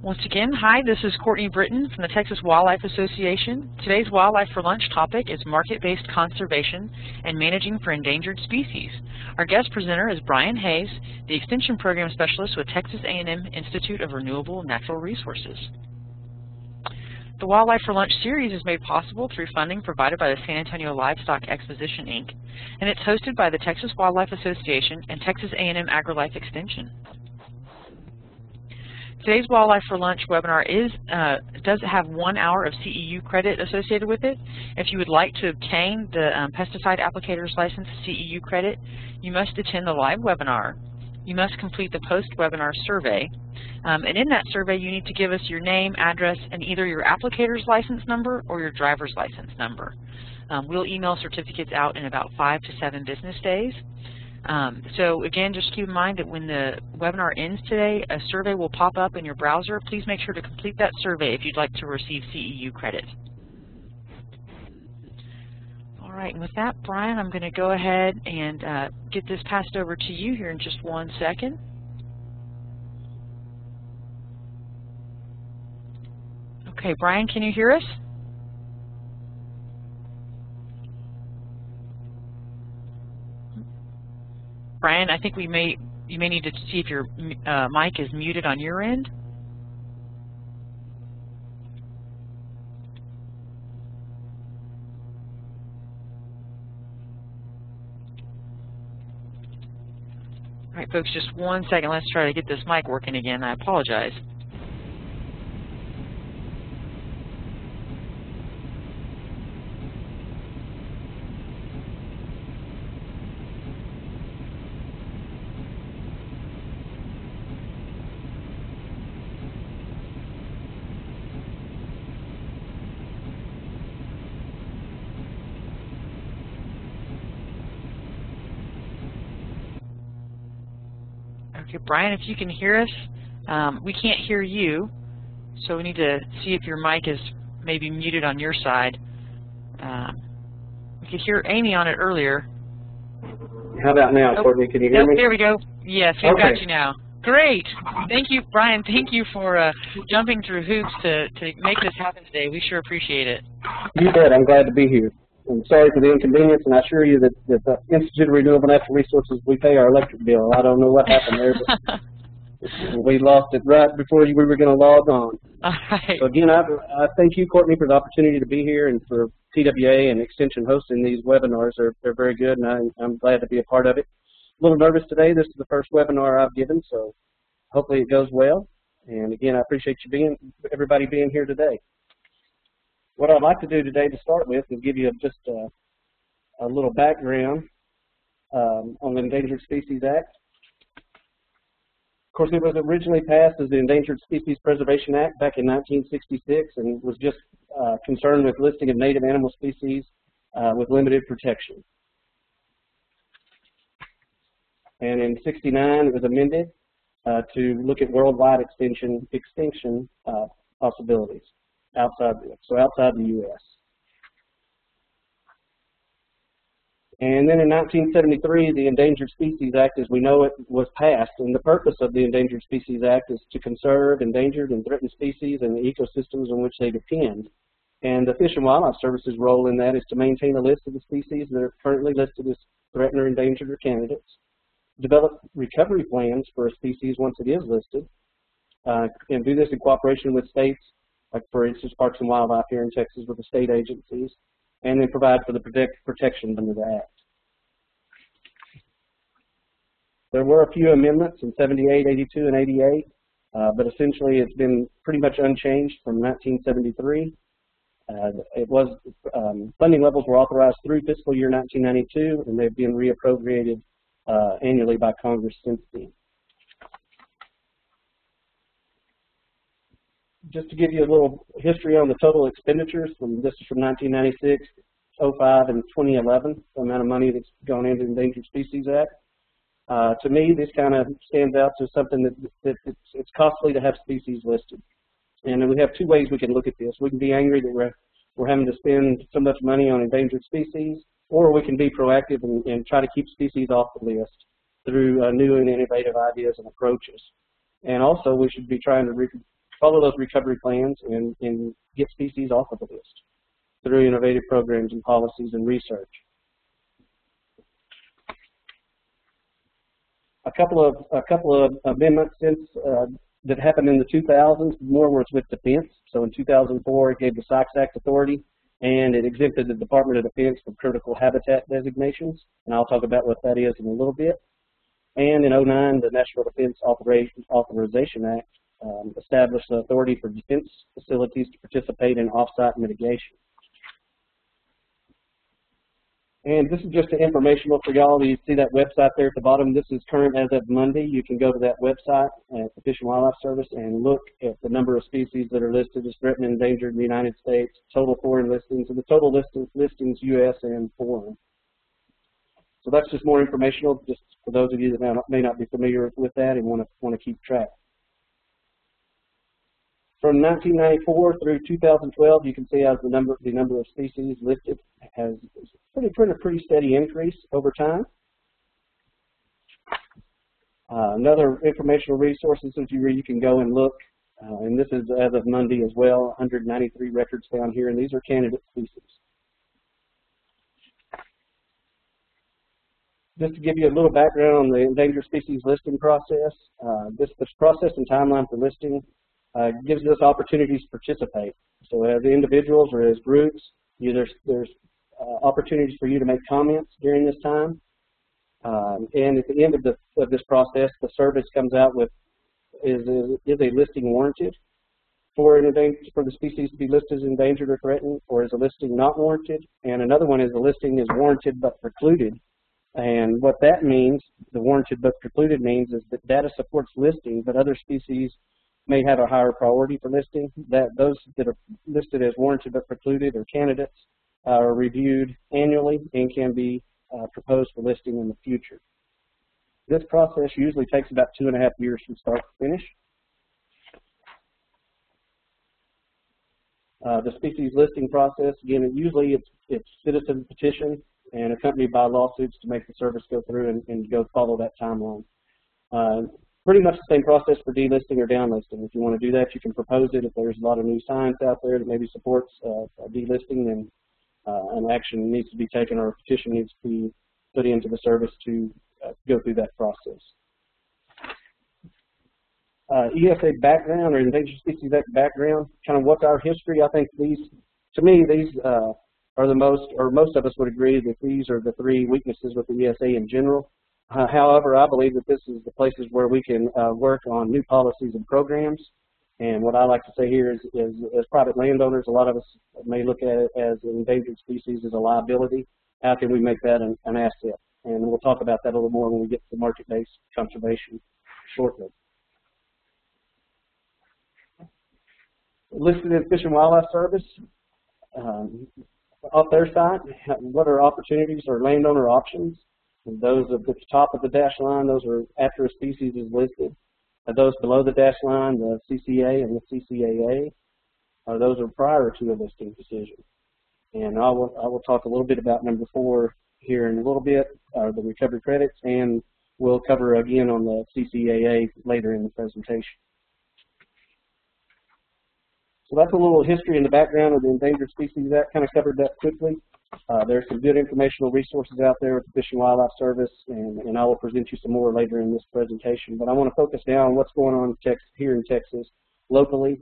Once again, hi, this is Courtney Britton from the Texas Wildlife Association. Today's Wildlife for Lunch topic is market-based conservation and managing for endangered species. Our guest presenter is Brian Hayes, the Extension Program Specialist with Texas A&M Institute of Renewable Natural Resources. The Wildlife for Lunch series is made possible through funding provided by the San Antonio Livestock Exposition, Inc., and it's hosted by the Texas Wildlife Association and Texas A&M AgriLife Extension. Today's Wildlife for Lunch webinar does have 1 hour of CEU credit associated with it. If you would like to obtain the Pesticide Applicator's License CEU credit, you must attend the live webinar. You must complete the post-webinar survey. And in that survey, you need to give us your name, address, and either your applicator's license number or your driver's license number. We'll email certificates out in about 5 to 7 business days. So again, just keep in mind that when the webinar ends today, a survey will pop up in your browser. Please make sure to complete that survey if you'd like to receive CEU credit. All right, and with that, Brian, I'm going to go ahead and get this passed over to you here in just 1 second. Okay, Brian, can you hear us? Brian, I think you may need to see if your mic is muted on your end. All right, folks, just 1 second. Let's try to get this mic working again. I apologize. Okay, Brian, if you can hear us, we can't hear you, so we need to see if your mic is maybe muted on your side. We could hear Amy on it earlier. How about now, Courtney? Can you hear me? There we go. Yes, we've got you now. Great. Thank you, Brian. Thank you for jumping through hoops to make this happen today. We sure appreciate it. You bet. I'm glad to be here. I'm sorry for the inconvenience, and I assure you that the Institute of Renewable Natural Resources, we pay our electric bill. I don't know what happened there, but we lost it right before we were going to log on. All right. So again, I thank you, Courtney, for the opportunity to be here, and for TWA and Extension hosting these webinars. They're very good, and I'm glad to be a part of it. A little nervous today. This is the first webinar I've given, so hopefully it goes well. And again, I appreciate everybody being here today. What I'd like to do today to start with is give you just a little background on the Endangered Species Act. Of course, it was originally passed as the Endangered Species Preservation Act back in 1966 and was just concerned with listing of native animal species with limited protection. And in '69, it was amended to look at worldwide extinction possibilities. Outside the U.S. And then in 1973, the Endangered Species Act, as we know it, was passed. And the purpose of the Endangered Species Act is to conserve endangered and threatened species and the ecosystems on which they depend. And the Fish and Wildlife Service's role in that is to maintain a list of the species that are currently listed as threatened or endangered or candidates, develop recovery plans for a species once it is listed, and do this in cooperation with states, like for instance Parks and Wildlife here in Texas with the state agencies, and then provide for the protection under the Act. There were a few amendments in '78, '82, and '88, but essentially it's been pretty much unchanged from 1973. Funding levels were authorized through fiscal year 1992, and they've been reappropriated annually by Congress since then. Just to give you a little history on the total expenditures, this is from 1996, '05, and 2011, the amount of money that's gone into the Endangered Species Act. To me, this kind of stands out to something that it's costly to have species listed. And we have two ways we can look at this. We can be angry that we're having to spend so much money on endangered species, or we can be proactive and try to keep species off the list through new and innovative ideas and approaches. And also, we should be trying to follow those recovery plans and get species off of the list through innovative programs and policies and research. A couple of amendments since that happened in the 2000s. More was with defense. So in 2004, it gave the Sykes Act authority, and it exempted the Department of Defense from critical habitat designations. And I'll talk about what that is in a little bit. And in 2009, the National Defense Authorization Act established the authority for defense facilities to participate in off-site mitigation. And this is just informational for y'all. You see that website there at the bottom. This is current as of Monday. You can go to that website at the Fish and Wildlife Service and look at the number of species that are listed as threatened and endangered in the United States, total foreign listings, and the total listings U.S. and foreign. So that's just more informational, just for those of you that may not be familiar with that and want to keep track. From 1994 through 2012, you can see as the number of species listed has pretty steady increase over time. Another informational resources that you can go and look, and this is as of Monday as well, 193 records found here, and these are candidate species. Just to give you a little background on the endangered species listing process, this process and timeline for listing gives us opportunities to participate. So as individuals or as groups, there's opportunities for you to make comments during this time. And at the end of this process, the service comes out with, is a listing warranted for the species to be listed as endangered or threatened, or is a listing not warranted? And another one is the listing is warranted but precluded. And what that means, the warranted but precluded means, is that data supports listing, but other species may have a higher priority for listing. That those that are listed as warranted but precluded or candidates are reviewed annually and can be proposed for listing in the future. This process usually takes about 2.5 years from start to finish. The species listing process, again, usually it's citizen petition and accompanied by lawsuits to make the service go through and go follow that timeline. Pretty much the same process for delisting or downlisting. If you want to do that, you can propose it. If there's a lot of new science out there that maybe supports delisting, then an action needs to be taken or a petition needs to be put into the service to go through that process. ESA Background, or Endangered Species Act Background, kind of what's our history? I think these, to me, these are the most, or most of us would agree that these are the three weaknesses with the ESA in general. However, I believe that this is the places where we can work on new policies and programs. And what I like to say here is as private landowners, a lot of us may look at it as an endangered species as a liability. How can we make that an asset? And we'll talk about that a little more when we get to market-based conservation shortly. Listed in Fish and Wildlife Service, off their site, what are opportunities or landowner options? And those at the top of the dash line, those are after a species is listed. Those below the dash line, the CCA and the CCAA, those are prior to a listing decision. And I will talk a little bit about number 4 here in a little bit, the recovery credits, and we'll cover again on the CCAA later in the presentation. So that's a little history in the background of the Endangered Species Act. Kind of covered that quickly. There's some good informational resources out there with the Fish and Wildlife Service, and I will present you some more later in this presentation. But I want to focus now on what's going on here in Texas locally,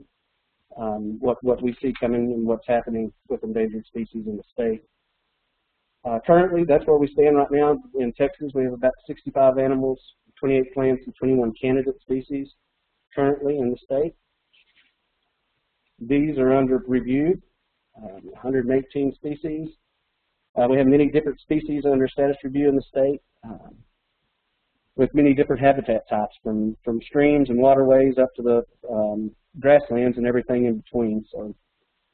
what we see coming and what's happening with endangered species in the state. Currently, that's where we stand right now in Texas. We have about 65 animals, 28 plants, and 21 candidate species currently in the state. These are under review, 118 species. We have many different species under status review in the state with many different habitat types, from streams and waterways up to the grasslands and everything in between, so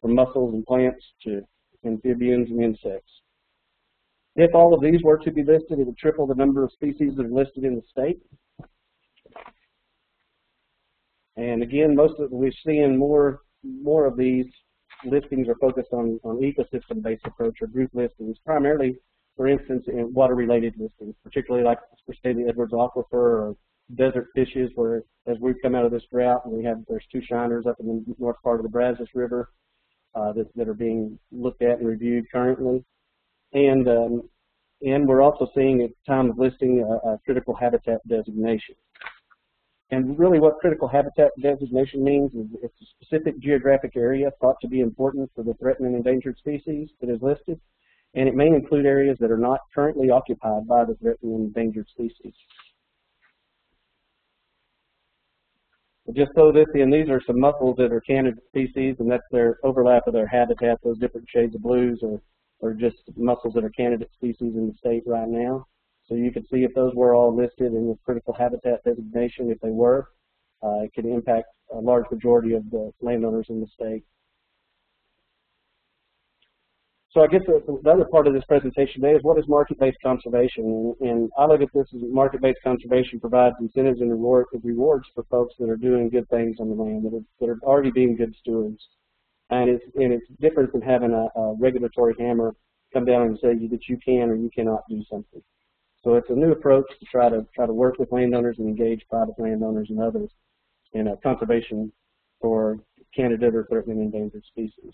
from mussels and plants to amphibians and insects. If all of these were to be listed, it would triple the number of species that are listed in the state. And again, we're seeing more of these listings are focused on ecosystem-based approach or group listings, primarily, for instance, in water-related listings, particularly like for, say, the Edwards Aquifer or desert fishes, where as we've come out of this drought, there's 2 shiners up in the north part of the Brazos River that are being looked at and reviewed currently. And we're also seeing at the time of listing a critical habitat designation. And really what critical habitat designation means is it's a specific geographic area thought to be important for the threatened and endangered species that is listed, and it may include areas that are not currently occupied by the threatened and endangered species. But just throw this in, these are some mussels that are candidate species, and that's their overlap of their habitat. Those different shades of blues are just mussels that are candidate species in the state right now. So you can see if those were all listed in the critical habitat designation. If they were, it could impact a large majority of the landowners in the state. So I guess the other part of this presentation today is what is market-based conservation? And I look at this as market-based conservation provides incentives and rewards for folks that are doing good things on the land, that are already being good stewards. And it's different than having a regulatory hammer come down and say that you can or you cannot do something. So it's a new approach to try to work with landowners and engage private landowners and others in a conservation for candidate or threatened and endangered species.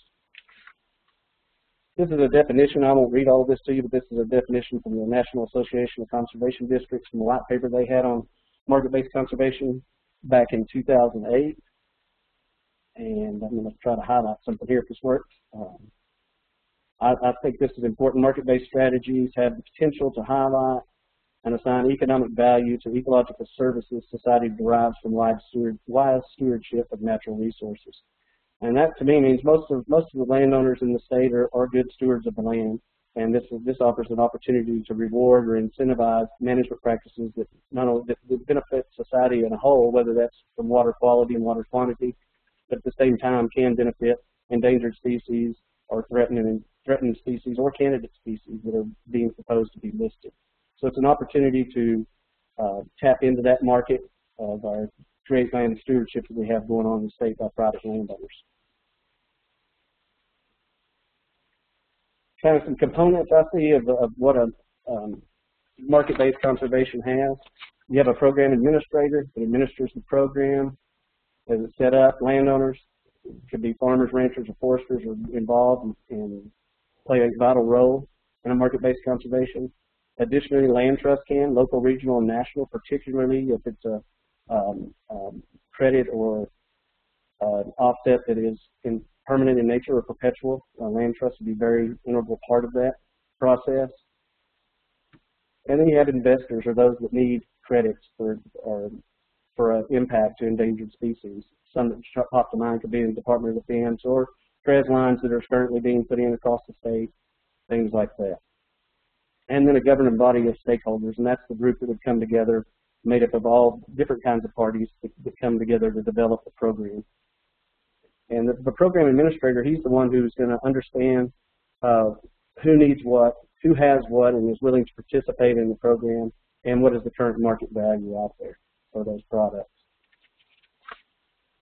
This is a definition. I won't read all of this to you, but this is a definition from the National Association of Conservation Districts from the white paper they had on market-based conservation back in 2008. And I'm going to try to highlight something here if this works. I think this is important. Market-based strategies have the potential to highlight and assign economic value to ecological services society derives from wise stewardship of natural resources. And that to me means most of the landowners in the state are good stewards of the land. And this offers an opportunity to reward or incentivize management practices that not only that benefit society in a whole, whether that's from water quality and water quantity, but at the same time can benefit endangered species or threatened species or candidate species that are being proposed to be listed. So it's an opportunity to tap into that market of our great land stewardship that we have going on in the state by private landowners. Kind of some components I see of what a market-based conservation has. You have a program administrator that administers the program. As it's set up, landowners, could be farmers, ranchers, or foresters, are involved and play a vital role in a market-based conservation. Additionally, land trust can, local, regional, and national, particularly if it's a credit or an offset that is permanent in nature or perpetual. Land trust would be a very integral part of that process. And then you have investors, or those that need credits for an impact to endangered species. Some that pop to mind could be the Department of Defense or TRES lines that are currently being put in across the state, things like that. And then a governing body of stakeholders, and that's the group that would come together, made up of all different kinds of parties that come together to develop the program. And the program administrator, he's the one who's going to understand who needs what, who has what, and is willing to participate in the program, and what is the current market value out there for those products.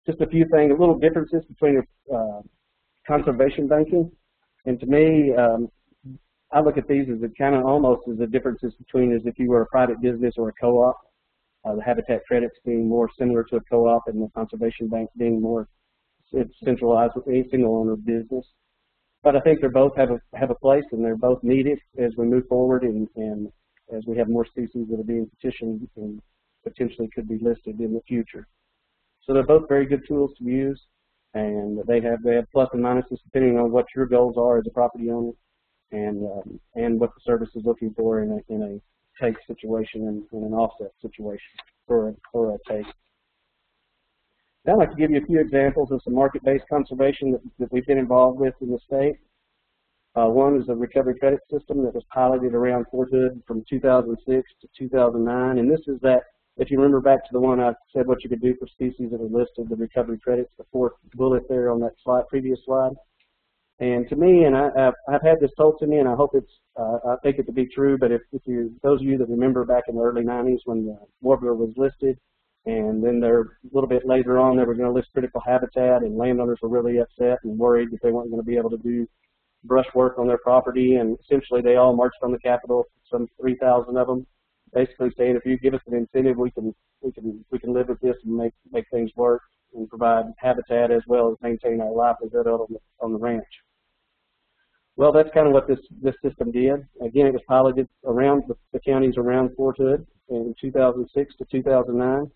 Just a few things, little differences between conservation banking, and to me, I look at these as a kind of almost as the differences between as if you were a private business or a co-op. The habitat credits being more similar to a co-op, and the conservation bank being more centralized with a single owner business. But I think they both have a place, and they're both needed as we move forward, and as we have more species that are being petitioned and potentially could be listed in the future. So they're both very good tools to use, and they have plus and minuses depending on what your goals are as a property owner, and what the service is looking for in a take situation and in an offset situation for a take. Now I'd like to give you a few examples of some market-based conservation that we've been involved with in the state. One is a recovery credit system that was piloted around Fort Hood from 2006 to 2009, and this is that, if you remember back to the one I said what you could do for species that are listed, the recovery credits, the fourth bullet there on that previous slide. And to me, and I've had this told to me, and I hope I think it to be true, but if those of you that remember back in the early 90s when the warbler was listed, and then a little bit later on they were going to list critical habitat, and landowners were really upset and worried that they weren't going to be able to do brush work on their property, and essentially they all marched on the Capitol, some 3,000 of them, basically saying if you give us an incentive, we can live with this and make things work and provide habitat as well as maintain our livelihood on the ranch. Well, that's kind of what this system did. Again, it was piloted around the counties around Fort Hood in 2006 to 2009.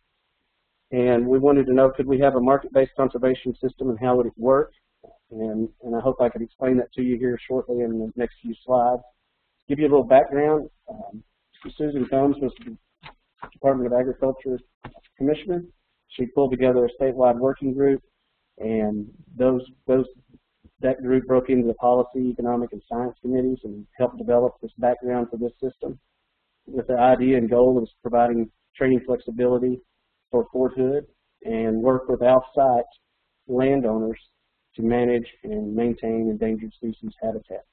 And we wanted to know, could we have a market-based conservation system and how would it work? And I hope I can explain that to you here shortly in the next few slides. To give you a little background, Susan Combs was the Department of Agriculture Commissioner. She pulled together a statewide working group, and that group broke into the policy, economic, and science committees and helped develop this background for this system with the idea and goal of providing training flexibility for Fort Hood and work with off-site landowners to manage and maintain endangered species habitat.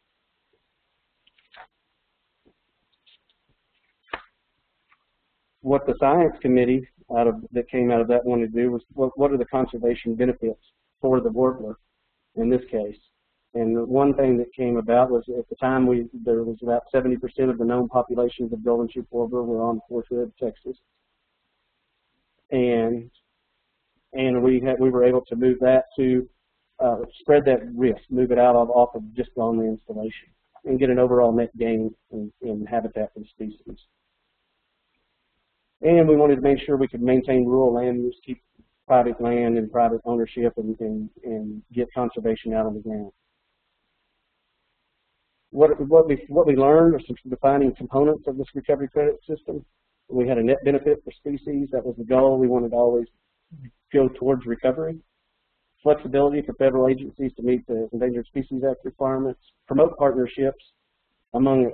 What the science committee that came out of that wanted to do was what are the conservation benefits for the warbler in this case. And the one thing that came about was at the time there was about 70% of the known populations of golden cheek warbler were on Fort Hood, Texas. And we were able to move that to spread that risk, move it out off of just on the installation, and get an overall net gain in habitat for the species. And we wanted to make sure we could maintain rural land use, keep private land and private ownership, and get conservation out on the ground. What we learned are some defining components of this recovery credit system. We had a net benefit for species. That was the goal. We wanted to always go towards recovery. Flexibility for federal agencies to meet the Endangered Species Act requirements. Promote partnerships among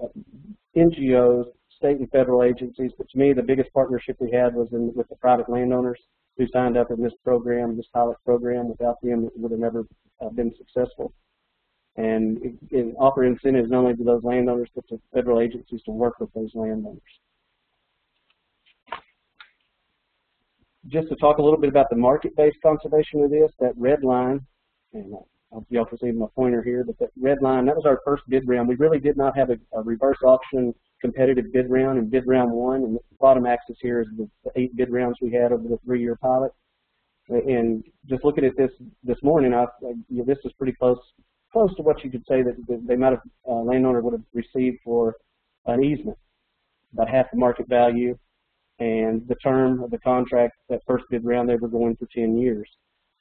NGOs, state and federal agencies. But to me, the biggest partnership we had was with the private landowners who signed up in this program, this pilot program. Without them, it would have never been successful. And it offer incentives not only to those landowners, but to federal agencies to work with those landowners. Just to talk a little bit about the market-based conservation of this, that red line, and I hope y'all can see my pointer here, but that red line, that was our first bid round. We really did not have a reverse auction competitive bid round in bid round one, and the bottom axis here is the 8 bid rounds we had over the 3-year pilot. And just looking at this morning, this is pretty close to what you could say that the amount of landowner would have received for an easement, about half the market value. And the term of the contract, that first bid round, they were going for 10 years.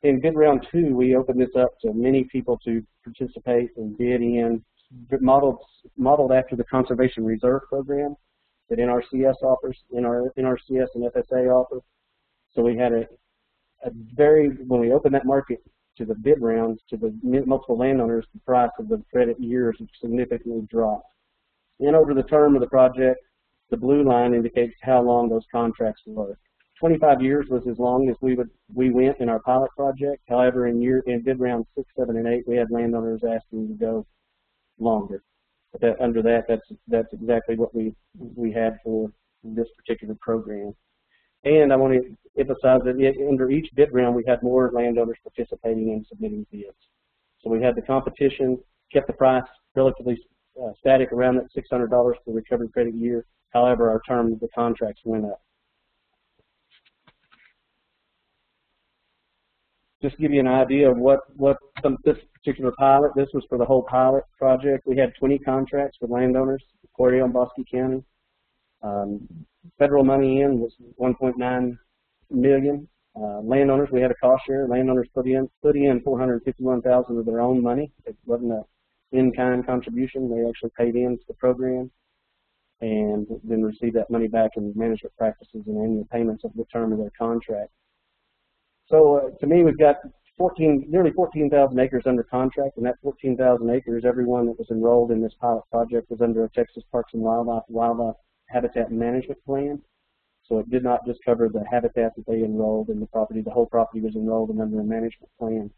In bid round 2, we opened this up to many people to participate and bid in, modeled after the Conservation Reserve Program that NRCS offers, NRCS and FSA offer. So we had when we opened that market to the bid rounds, to the multiple landowners, the price of the credit years significantly dropped. And over the term of the project, the blue line indicates how long those contracts were. 25 years was as long as we went in our pilot project. However, in bid round 6, 7, and 8, we had landowners asking to go longer. But under that's exactly what we had for this particular program. And I want to emphasize that under each bid round, we had more landowners participating in submitting bids. So we had the competition, kept the price relatively static around that $600 per recovery credit year. However, our term of the contracts went up. Just to give you an idea of this particular pilot, this was for the whole pilot project. We had 20 contracts with landowners, Cordell and Bosque County. Federal money in was $1.9 million. Landowners, we had a cost share. Landowners put in $451,000 of their own money. It wasn't an in-kind contribution. They actually paid into the program and then received that money back in management practices and annual payments of the term of their contract. So to me, we've got nearly 14,000 acres under contract, and that 14,000 acres, everyone that was enrolled in this pilot project was under a Texas Parks and Wildlife Habitat Management Plan. So it did not just cover the habitat that they enrolled in the property. The whole property was enrolled in under a management plan.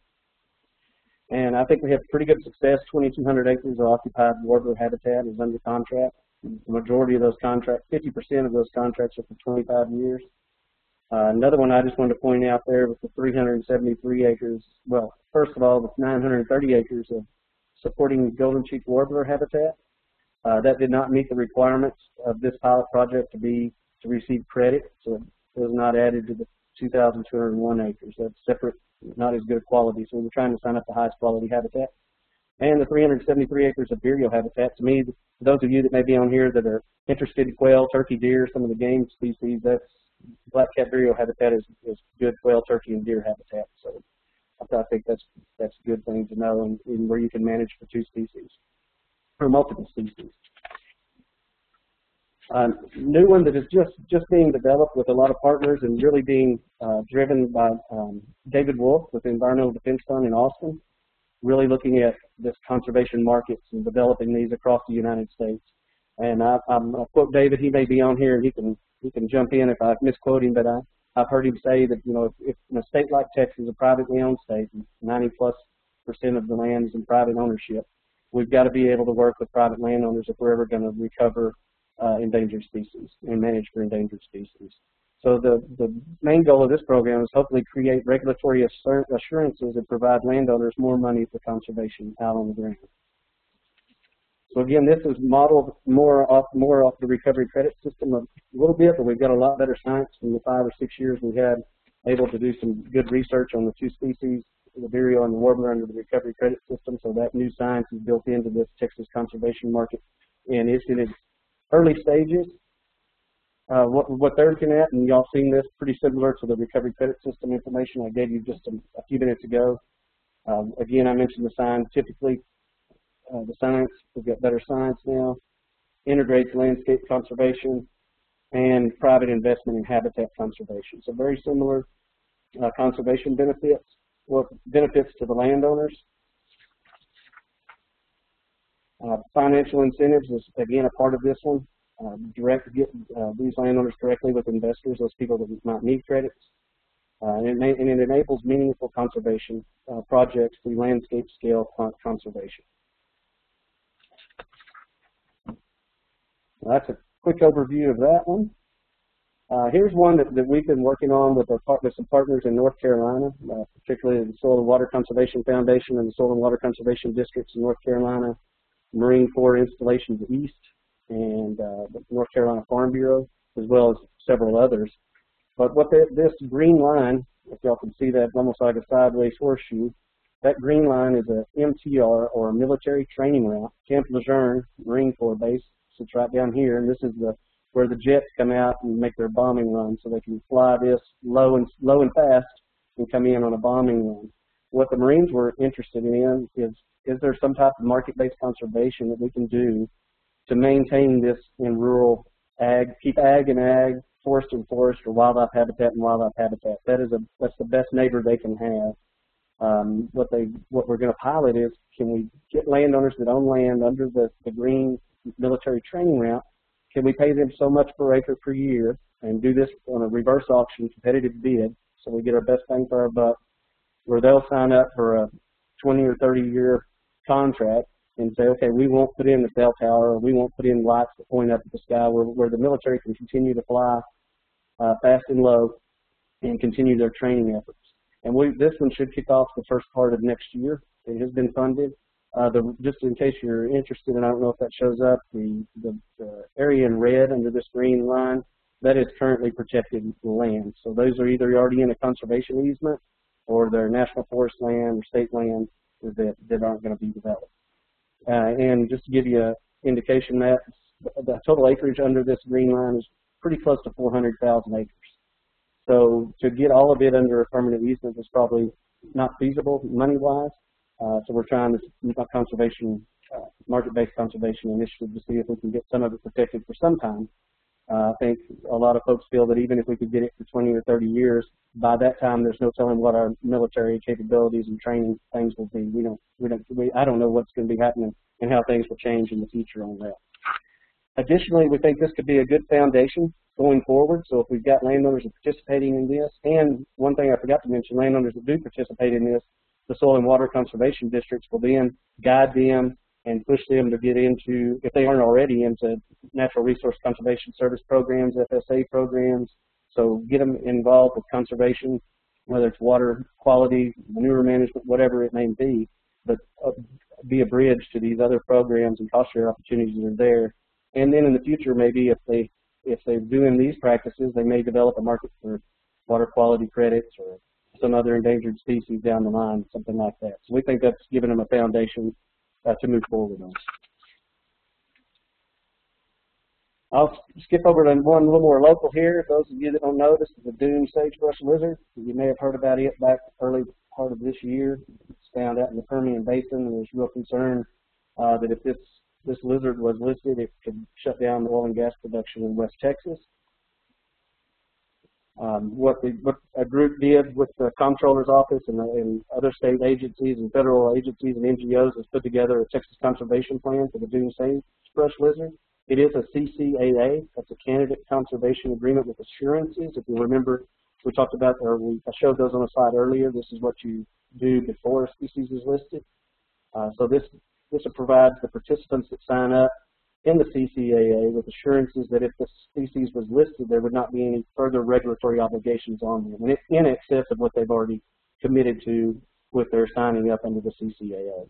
And I think we have pretty good success. 2,200 acres of occupied warbler habitat is under contract. The majority of those contracts, 50% of those contracts are for 25 years. Another one I just wanted to point out there was the 373 acres. Well, first of all, with 930 acres of supporting golden cheek warbler habitat. That did not meet the requirements of this pilot project to receive credit, so it was not added to the 2,201 acres. That's separate, not as good quality, so we're trying to sign up the highest quality habitat. And the 373 acres of vireo habitat, to me, those of you that may be on here that are interested in quail, turkey, deer, some of the game species, that's black-cap vireo habitat is good quail, turkey, and deer habitat. So I think that's a good thing to know, and where you can manage for 2 species or multiple species. New one that is just being developed with a lot of partners and really being driven by David Wolf with the Environmental Defense Fund in Austin, really looking at this conservation markets and developing these across the United States. And I'll quote David. He may be on here, and he can jump in if I misquote him, but I've heard him say that, you know, if in a state like Texas, a privately owned state, 90+% of the land is in private ownership, we've got to be able to work with private landowners if we're ever going to recover endangered species and manage for endangered species. So the main goal of this program is hopefully create regulatory assurances that provide landowners more money for conservation out on the ground. So again, this is modeled more off the recovery credit system a little bit, but we've got a lot better science from the 5 or 6 years we had able to do some good research on the 2 species, the vireo and the warbler, under the recovery credit system. So that new science is built into this Texas conservation market, and it's in its early stages. What they're looking at, and y'all seen this, pretty similar to the recovery credit system information I gave you just a few minutes ago. Again, I mentioned the scientifically, the science, we've got better science now, integrates landscape conservation and private investment in habitat conservation. So very similar conservation benefits. What benefits to the landowners? Financial incentives is, again, a part of this one. Get these landowners directly with investors, those people that might need credits. And it enables meaningful conservation projects through landscape scale conservation. Well, that's a quick overview of that one. Here's one that we've been working on with some partners in North Carolina, particularly the Soil and Water Conservation Foundation and the Soil and Water Conservation Districts in North Carolina, Marine Corps Installations East, and the North Carolina Farm Bureau, as well as several others. But what this green line, if y'all can see that, almost like a sideways horseshoe, that green line is a MTR, or a military training route. Camp Lejeune Marine Corps base sits right down here, and this is where the jets come out and make their bombing run, so they can fly this low and fast and come in on a bombing run. What the Marines were interested in is there some type of market-based conservation that we can do to maintain this in rural ag, keep ag and ag, forest and forest, or wildlife habitat and wildlife habitat. That's the best neighbor they can have. What we're going to pilot is, can we get landowners that own land under the green military training route? Can we pay them so much per acre per year and do this on a reverse auction competitive bid, so we get our best bang for our buck, where they'll sign up for a 20 or 30 year contract and say, okay, we won't put in the cell tower, or we won't put in lights that point up at the sky, where the military can continue to fly fast and low and continue their training efforts. And this one should kick off the first part of next year. It has been funded. Just in case you're interested, and I don't know if that shows up, the area in red under this green line, that is currently protected land. So those are either already in a conservation easement, or they're national forest land or state land that aren't going to be developed. And just to give you an indication, that the total acreage under this green line is pretty close to 400,000 acres. So to get all of it under a permanent easement is probably not feasible money-wise. So we're trying to market-based conservation initiative to see if we can get some of it protected for some time. I think a lot of folks feel that even if we could get it for 20 or 30 years, by that time there's no telling what our military capabilities and training things will be. I don't know what's going to be happening and how things will change in the future on that. Additionally, we think this could be a good foundation going forward. So if we've got landowners that are participating in this, and one thing I forgot to mention, landowners that do participate in this, the Soil and Water Conservation Districts will then guide them and push them to get into, if they aren't already, into Natural Resource Conservation Service programs, FSA programs. So get them involved with conservation, whether it's water quality, manure management, whatever it may be. But be a bridge to these other programs and cost share opportunities that are there. And then in the future, maybe if they're doing these practices, they may develop a market for water quality credits or some other endangered species down the line, something like that. So we think that's given them a foundation to move forward on. I'll skip over to one a little more local here. Those of you that don't know, this is the dune sagebrush lizard. You may have heard about it back early part of this year. It's found out in the Permian Basin, and there's real concern that if this lizard was listed, it could shut down the oil and gas production in West Texas. What a group did with the Comptroller's Office and other state agencies and federal agencies and NGOs is put together a Texas conservation plan for the dune sagebrush lizard. It is a CCAA, that's a Candidate Conservation Agreement with Assurances. If you remember, we talked about, I showed those on a slide earlier. This is what you do before a species is listed. So this provides the participants that sign up in the CCAA with assurances that if the species was listed, there would not be any further regulatory obligations on them, and it's in excess of what they've already committed to with their signing up under the CCAA.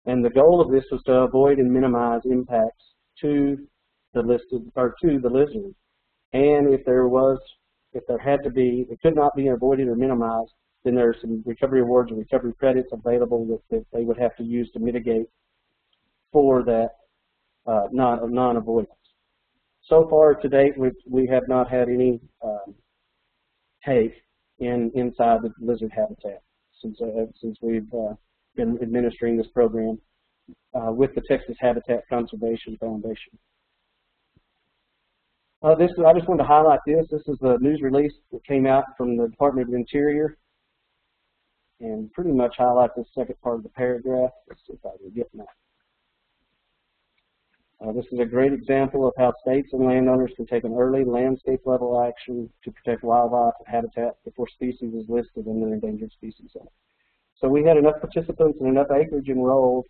And the goal of this was to avoid and minimize impacts to the listed or to the lizard. And if there had to be, it could not be avoided or minimized, then there are some recovery awards or recovery credits available that they would have to use to mitigate for that non-avoidance. So far to date, we have not had any take inside the lizard habitat since we've been administering this program with the Texas Habitat Conservation Foundation. I just wanted to highlight this. This is a news release that came out from the Department of Interior, and pretty much highlight this second part of the paragraph. Let's see if I can get that. This is a great example of how states and landowners can take an early landscape level action to protect wildlife and habitat before species is listed in the endangered species zone. So we had enough participants and enough acreage enrolled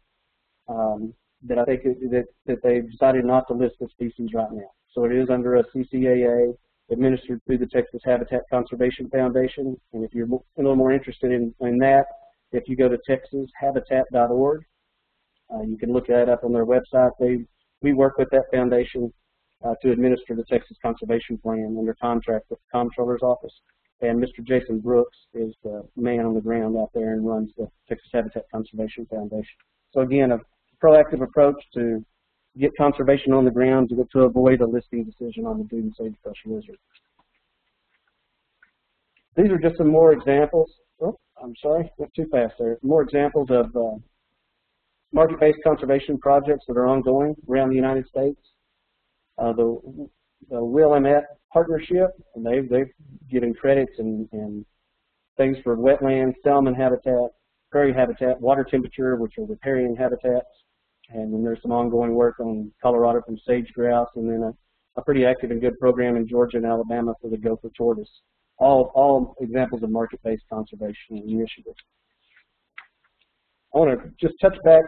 that I think that they've decided not to list the species right now. So it is under a CCAA administered through the Texas Habitat Conservation Foundation. And if you're a little more interested in that, if you go to texashabitat.org, you can look that up on their website. We work with that foundation to administer the Texas Conservation Plan under contract with the Comptroller's Office. And Mr. Jason Brooks is the man on the ground out there and runs the Texas Habitat Conservation Foundation. So again, a proactive approach to get conservation on the ground to avoid a listing decision on the dune sagebrush lizard. These are just some more examples. Oh, I'm sorry, went too fast there. More examples of market-based conservation projects that are ongoing around the United States. The Willamette Partnership, and they've given credits and things for wetland, salmon habitat, prairie habitat, water temperature, which are riparian habitats, and then there's some ongoing work on Colorado from sage grouse, and then a pretty active and good program in Georgia and Alabama for the gopher tortoise. All examples of market-based conservation initiatives. I want to just touch back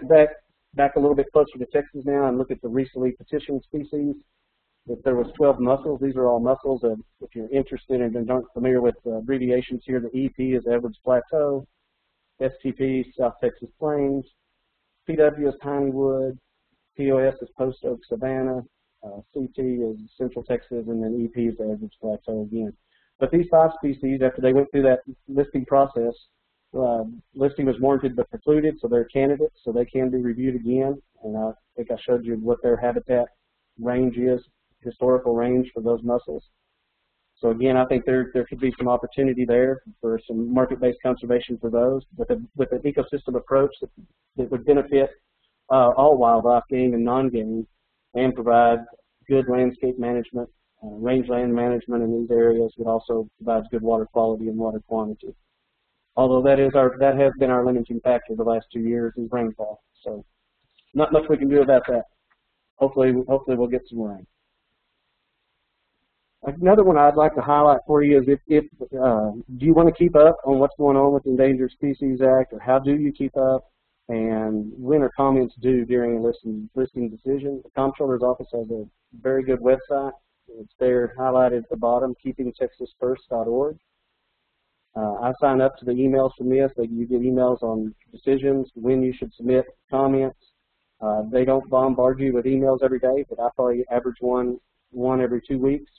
a little bit closer to Texas now and look at the recently petitioned species. If there was 12 mussels, these are all mussels. If you're interested and aren't familiar with abbreviations here, the EP is Edwards Plateau, STP South Texas Plains, PW is Pinewood, POS is Post Oak Savannah, CT is Central Texas, and then EP is the Edwards Plateau again. But these 5 species, after they went through that listing process, listing was warranted but precluded, so they're candidates, so they can be reviewed again. And I think I showed you what their habitat range is, historical range for those mussels. So again, I think there could be some opportunity there for some market-based conservation for those with an ecosystem approach that would benefit all wildlife, game and non-game, and provide good landscape management, rangeland management in these areas. It also provides good water quality and water quantity. Although that has been our limiting factor the last 2 years is rainfall. So not much we can do about that. Hopefully we'll get some rain. Another one I'd like to highlight for you is do you want to keep up on what's going on with the Endangered Species Act, or how do you keep up, and when are comments due during a listing decision? The Comptroller's Office has a very good website. It's there highlighted at the bottom, keepingtexasfirst.org. I sign up to the emails from this. You get emails on decisions, when you should submit comments. They don't bombard you with emails every day, but I probably average one every 2 weeks.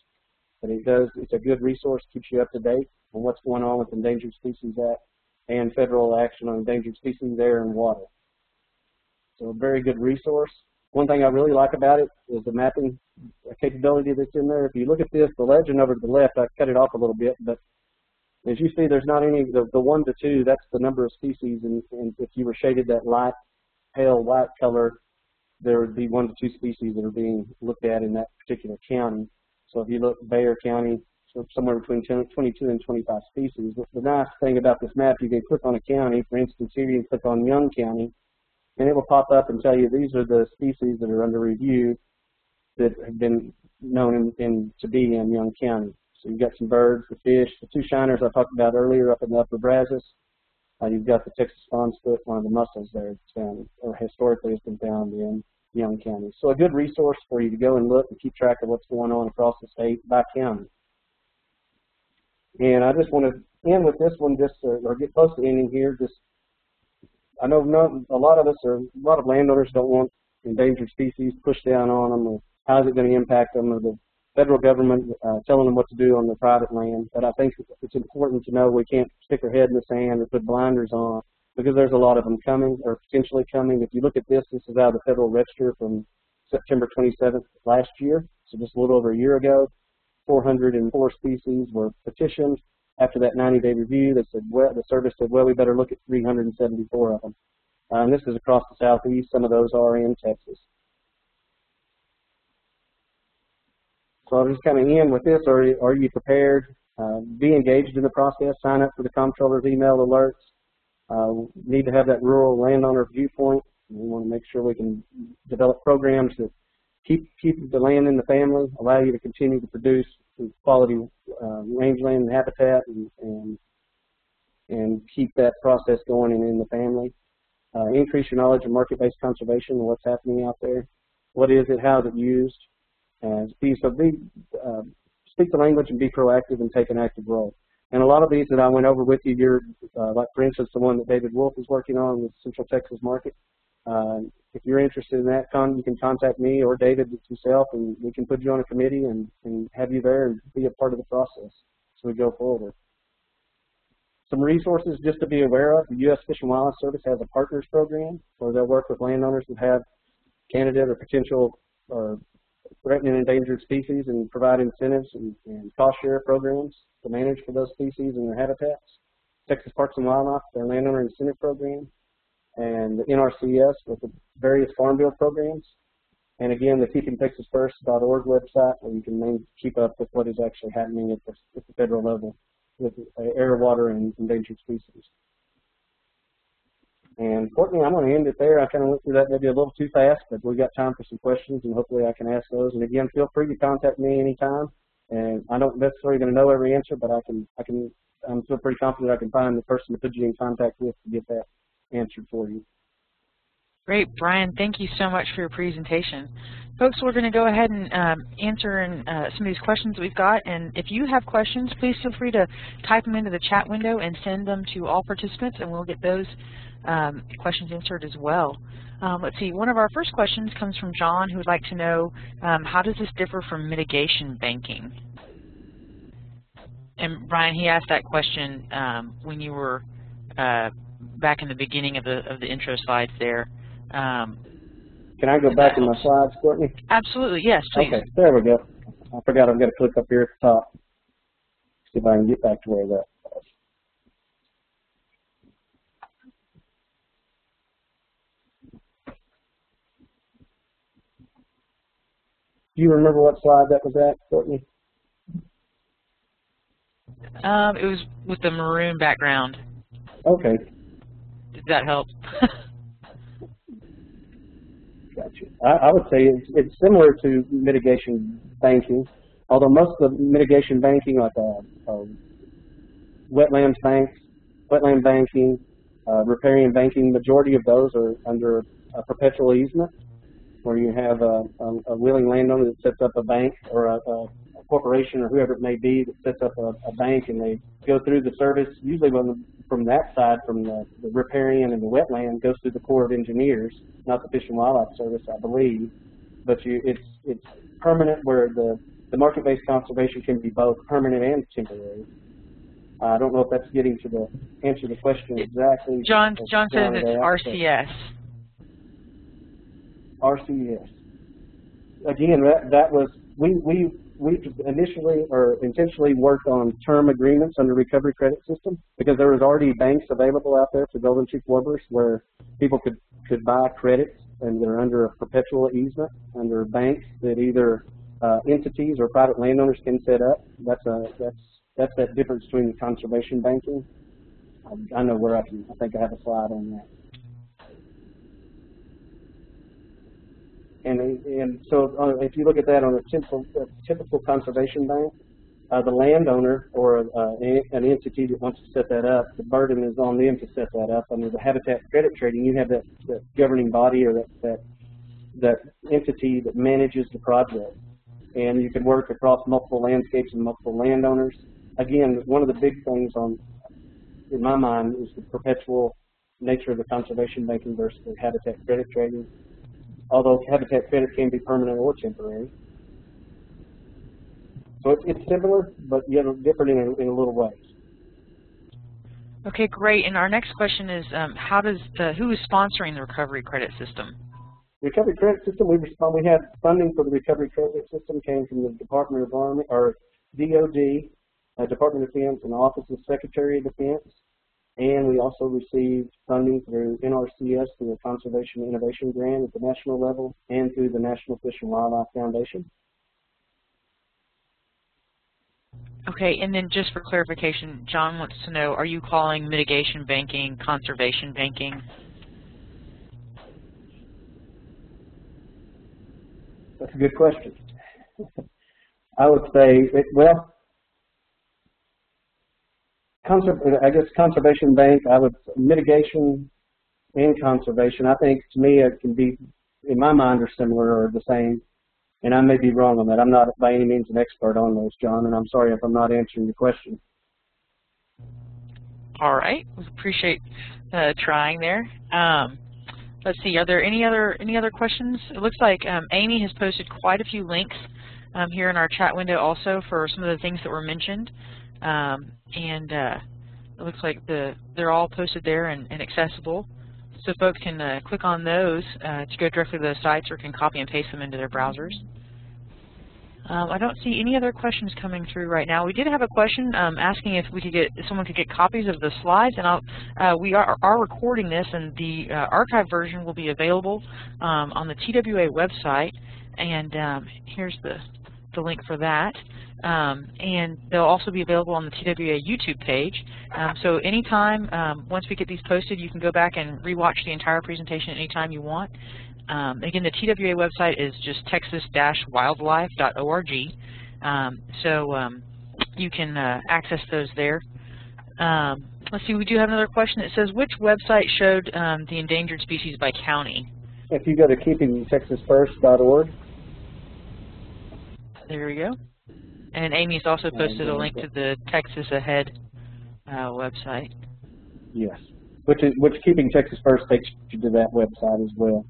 But it's a good resource, keeps you up to date on what's going on with the Endangered Species Act and federal action on endangered species, air, and water. So a very good resource. One thing I really like about it is the mapping capability that's in there. If you look at this, the legend over to the left, I cut it off a little bit, but as you see, there's not any, the 1 to 2, that's the number of species, and if you were shaded that light, pale white color, there would be 1 to 2 species that are being looked at in that particular county. So if you look at Bayer County, so somewhere between 22 and 25 species. The nice thing about this map, you can click on a county. For instance, here you can click on Young County, and it will pop up and tell you these are the species that are under review that have been known to be in Young County. So you've got some birds, the fish, the 2 shiners I talked about earlier up in the upper Brazos. You've got the Texas fawnspit, one of the mussels there that's found, or historically has been found in Young County. So a good resource for you to go and look and keep track of what's going on across the state by county. And I just want to end with this one, or get close to ending here. I know a lot of landowners don't want endangered species pushed down on them, or how is it going to impact them, or the federal government telling them what to do on their private land. But I think it's important to know we can't stick our head in the sand or put blinders on, because there's a lot of them coming or potentially coming. If you look at this is out of the Federal Register from September 27th last year, so just a little over a year ago. 404 species were petitioned. After that 90-day review, they said, well, the service said, well, we better look at 374 of them. And this is across the southeast. Some of those are in Texas. So I'll just kind of end with this. Are you prepared? Be engaged in the process. Sign up for the comptroller's email alerts. Need to have that rural landowner viewpoint. We want to make sure we can develop programs that keep the land in the family, allow you to continue to produce quality rangeland and habitat, and keep that process going and in the family. Increase your knowledge of market-based conservation and what's happening out there. What is it? How is it used? Speak the language and be proactive and take an active role. And a lot of these that I went over with you, like for instance the one that David Wolf is working on with Central Texas Market. If you're interested in that, you can contact me or David himself, and we can put you on a committee and have you there and be a part of the process so we go forward. Some resources just to be aware of. The U.S. Fish and Wildlife Service has a partners program where they'll work with landowners that have candidate or potential or threatened and endangered species and provide incentives and cost share programs to manage for those species and their habitats. Texas Parks and Wildlife, their landowner incentive program, and the NRCS with the various farm bill programs. And again, the keepingtexasfirst.org website, where you can keep up with what is actually happening at the federal level with air, water, and endangered species. And Courtney, I'm going to end it there. I kind of went through that maybe a little too fast, but we've got time for some questions, and hopefully I can ask those. And again, feel free to contact me anytime. And I don't necessarily going to know every answer, but I'm feel pretty confident I can find the person to put you in contact with to get that answered for you. Great, Brian. Thank you so much for your presentation. Folks, we're going to go ahead and answer some of these questions that we've got. And if you have questions, please feel free to type them into the chat window and send them to all participants, and we'll get those questions answered as well. Let's see. One of our first questions comes from John, who would like to know, how does this differ from mitigation banking? And Brian, he asked that question when you were back in the beginning of the intro slides there. Can I go back in my slides, Courtney? Absolutely, yes, please. Okay, there we go. I forgot I've got to click up here at the top. See if I can get back to where that was. Do you remember what slide that was at, Courtney? It was with the maroon background. Okay. Did that help? Gotcha. I would say it's similar to mitigation banking, although most of the mitigation banking, like wetland banking, riparian banking, majority of those are under a perpetual easement. where you have a willing landowner that sets up a bank, or a corporation or whoever it may be that sets up a bank, and they go through the service. Usually from that side, from the riparian and the wetland, goes through the Corps of Engineers, not the Fish and Wildlife Service, I believe. But it's permanent, where the market-based conservation can be both permanent and temporary. I don't know if that's getting to the answer the question exactly. John says it's RCS. RCS. Again, that was we initially or intentionally worked on term agreements under recovery credit system, because there was already banks available out there for golden chief warblers where people could buy credits, and they're under a perpetual easement under banks that either entities or private landowners can set up. That's that difference between the conservation banking. I know where I think I have a slide on that. And so if you look at that on a typical conservation bank, the landowner or an entity that wants to set that up, the burden is on them to set that up. Under the habitat credit trading, you have that governing body, or that entity that manages the project. And you can work across multiple landscapes and multiple landowners. Again, one of the big things in my mind is the perpetual nature of the conservation banking versus the habitat credit trading. Although habitat credit can be permanent or temporary. So it's similar, but yet different in a little ways. Okay, great. And our next question is, who is sponsoring the recovery credit system? Recovery credit system, we had funding for the recovery credit system came from the Department of Army, or DOD, Department of Defense, and the Office of Secretary of Defense. And we also received funding through NRCS, through the Conservation Innovation Grant at the national level, and through the National Fish and Wildlife Foundation. Okay, and then just for clarification, John wants to know, are you calling mitigation banking conservation banking? That's a good question. I would say, I guess conservation bank, mitigation and conservation, I think to me it can be, in my mind, are similar or the same. And I may be wrong on that. I'm not by any means an expert on those, John, and I'm sorry if I'm not answering your question. All right, we appreciate trying there. Let's see, are there any other questions? It looks like Amy has posted quite a few links here in our chat window also for some of the things that were mentioned. It looks like they're all posted there and accessible, so folks can click on those to go directly to the sites, or can copy and paste them into their browsers. I don't see any other questions coming through right now. We did have a question asking if someone could get copies of the slides, and we are recording this, and the archive version will be available on the TWA website, and here's the link for that. And they'll also be available on the TWA YouTube page. So anytime, once we get these posted, you can go back and rewatch the entire presentation anytime you want. Again, the TWA website is just texas-wildlife.org. You can access those there. Let's see, we do have another question that says, which website showed the endangered species by county? If you go to keepingtexasfirst.org. There we go. And Amy's also posted a link to the Texas Ahead website. Yes, which Keeping Texas First takes you to that website as well.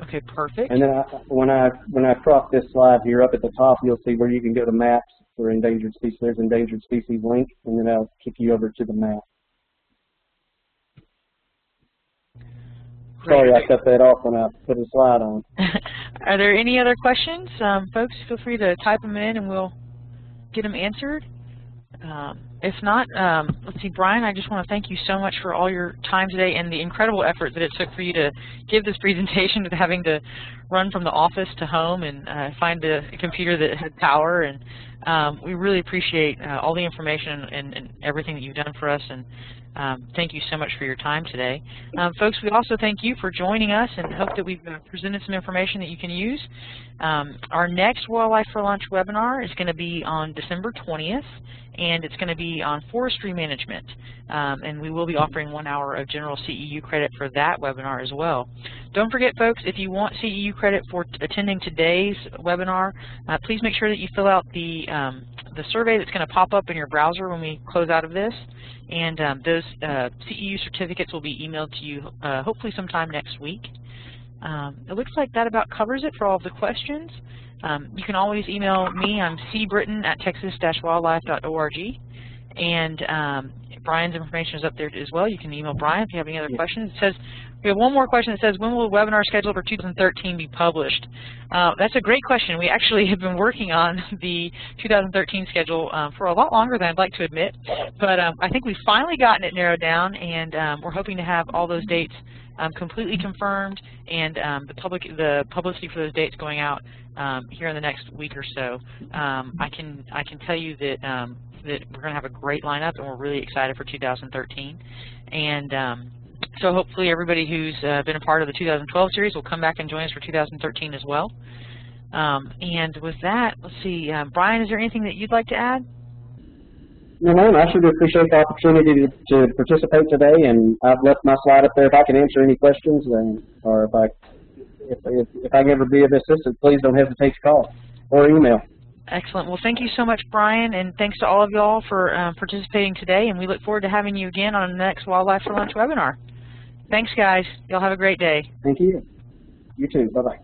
Okay, perfect. And then when I crop this slide here up at the top, you'll see where you can go to maps for endangered species. There's endangered species link, and then I'll kick you over to the map. Sorry, I cut that off when I put a slide on. Are there any other questions? Folks, feel free to type them in and we'll get them answered. If not, let's see, Brian, I just want to thank you so much for all your time today and the incredible effort that it took for you to give this presentation, with having to run from the office to home and find a computer that had power. And we really appreciate all the information and everything that you've done for us. And Thank you so much for your time today. Folks, we also thank you for joining us and hope that we've presented some information that you can use. Our next Wildlife for Lunch webinar is going to be on December 20th, and it's going to be on forestry management. And we will be offering 1 hour of general CEU credit for that webinar as well. Don't forget, folks, if you want CEU credit for attending today's webinar, please make sure that you fill out the survey that's going to pop up in your browser when we close out of this. And those CEU certificates will be emailed to you hopefully sometime next week. It looks like that about covers it for all of the questions. You can always email me. I'm cbritton@texas-wildlife.org. And Brian's information is up there as well. You can email Brian if you have any other questions. It says, we have one more question that says, when will the webinar schedule for 2013 be published? That's a great question. We actually have been working on the 2013 schedule for a lot longer than I'd like to admit. But I think we've finally gotten it narrowed down, and we're hoping to have all those dates completely confirmed, and the publicity for those dates going out here in the next week or so. I can tell you that that we're going to have a great lineup, and we're really excited for 2013. And so hopefully everybody who's been a part of the 2012 series will come back and join us for 2013 as well. And with that, let's see, Brian, is there anything that you'd like to add? No, ma'am. I sure do appreciate the opportunity to participate today, and I've left my slide up there if I can answer any questions, or if I can ever be of assistance, please don't hesitate to call or email. Excellent. Well, thank you so much, Brian, and thanks to all of y'all for participating today, and we look forward to having you again on the next Wildlife for Lunch webinar. Thanks, guys. Y'all have a great day. Thank you. You too. Bye-bye.